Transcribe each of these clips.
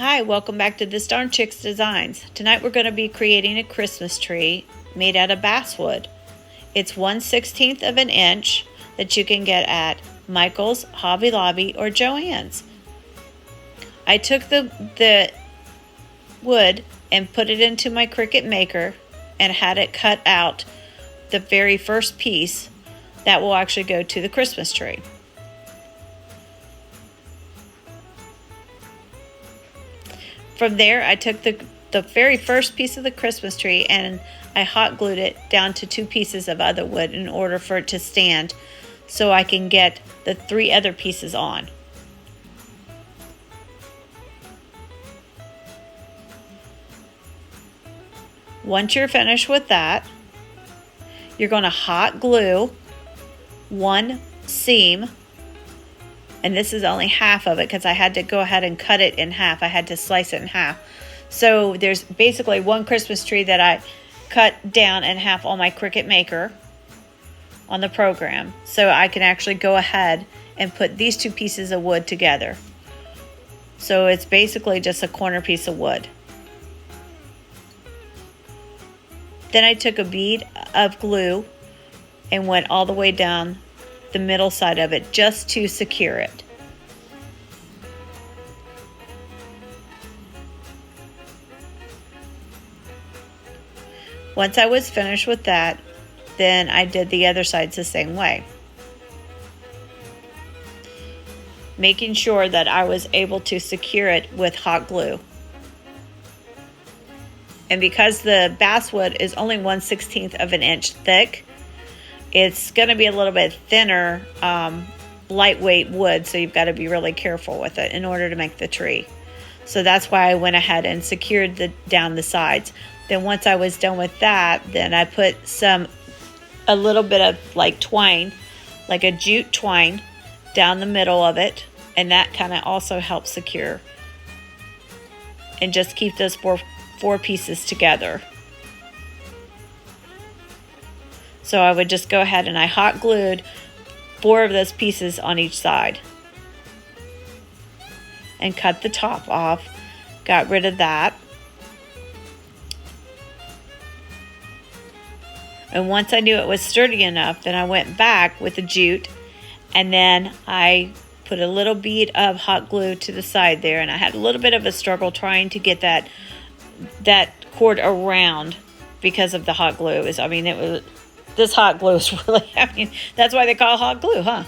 Hi, welcome back to This Darn Chick's Designs. Tonight we're going to be creating a Christmas tree made out of basswood. It's 1/16 of an inch that you can get at Michael's, Hobby Lobby, or Joann's. I took the wood and put it into my Cricut maker and had it cut out the very first piece that will actually go to the Christmas tree. From there, I took the very first piece of the Christmas tree and I hot glued it down to 2 pieces of other wood in order for it to stand so I can get the 3 other pieces on. Once you're finished with that, you're going to hot glue one seam. And this is only half of it because I had to go ahead and cut it in half. I had to slice it in half. So there's basically one Christmas tree that I cut down in half on my Cricut maker on the program. So I can actually go ahead and put these 2 pieces of wood together. So it's basically just a corner piece of wood. Then I took a bead of glue and went all the way down the middle side of it just to secure it. Once I was finished with that, then I did the other sides the same way, making sure that I was able to secure it with hot glue. And because the basswood is only 1/16 of an inch thick, it's going to be a little bit thinner, lightweight wood, so you've got to be really careful with it in order to make the tree. So that's why I went ahead and secured down the sides. Then once I was done with that, then I put a little bit of like twine, like a jute twine, down the middle of it, and that kind of also helps secure and just keep those four pieces together. So I would just go ahead and I hot glued 4 of those pieces on each side and cut the top off, got rid of that. And once I knew it was sturdy enough, then I went back with the jute and then I put a little bead of hot glue to the side there, and I had a little bit of a struggle trying to get that cord around because of the hot glue. This hot glue is really, that's why they call it hot glue, huh?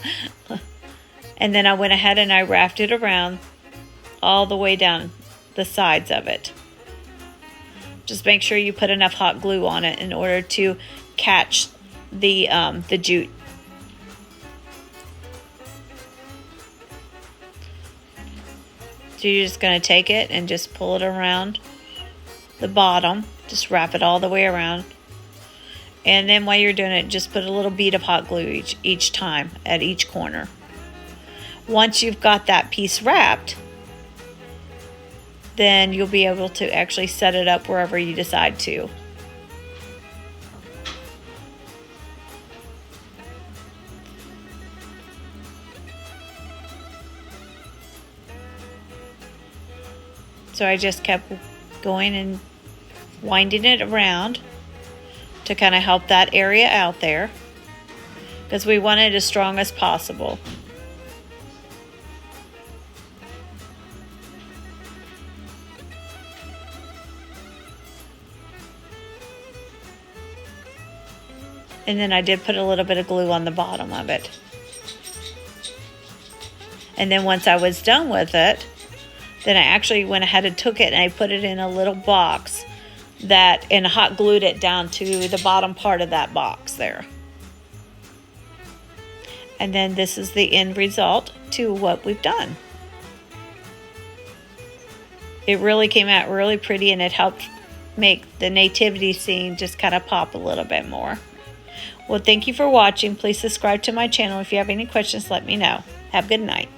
And then I went ahead and I wrapped it around all the way down the sides of it. Just make sure you put enough hot glue on it in order to catch the jute. So you're just going to take it and just pull it around the bottom. Just wrap it all the way around. And then while you're doing it, just put a little bead of hot glue each time at each corner. Once you've got that piece wrapped, then you'll be able to actually set it up wherever you decide to. So I just kept going and winding it around to kind of help that area out there, because we want it as strong as possible. And then I did put a little bit of glue on the bottom of it. And then once I was done with it, then I actually went ahead and took it and I put it in a little box and hot glued it down to the bottom part of that box there. And then this is the end result to what we've done. It really came out really pretty, and it helped make the nativity scene just kind of pop a little bit more. Well, thank you for watching. Please subscribe to my channel. If you have any questions, let me know. Have a good night.